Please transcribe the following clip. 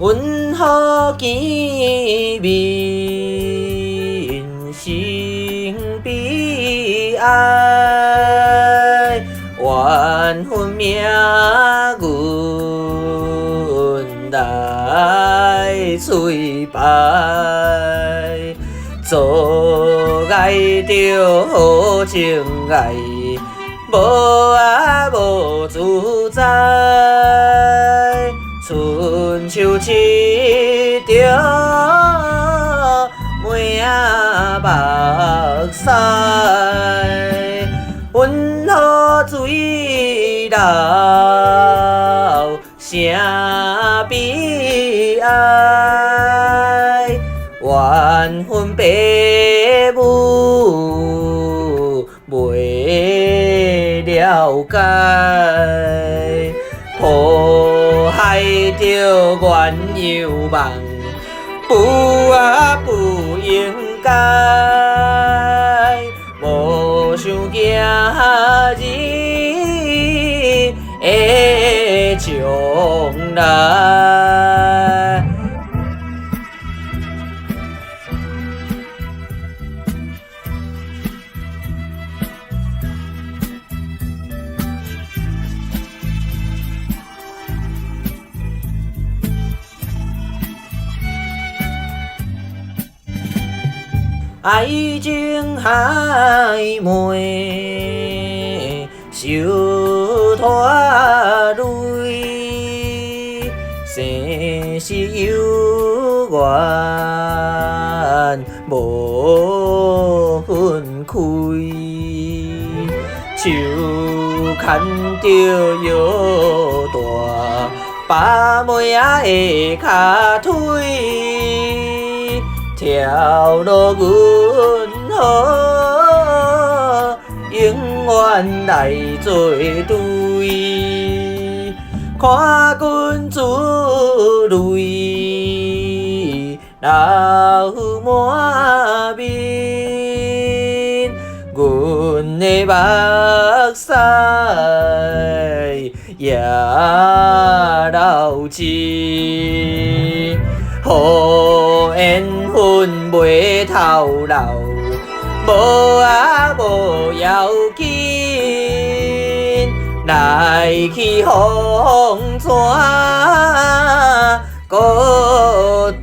阮好见面，心悲哀，缘分命运来催败，做爱着好情爱，无无自在，春秋七着梅目屎，阮好水流，声悲哀，缘分父母袂了解，抱害着缘又梦，不应该，无想今日的将来。爱情暧昧，受拖累，生死有缘，无分开。手牵着摇大，把妹仔的脚腿。条路阮好，永远来作对。看阮珠泪流满面，阮的目屎也流尽。好缘分袂透漏，无无要紧，来去风泉，搁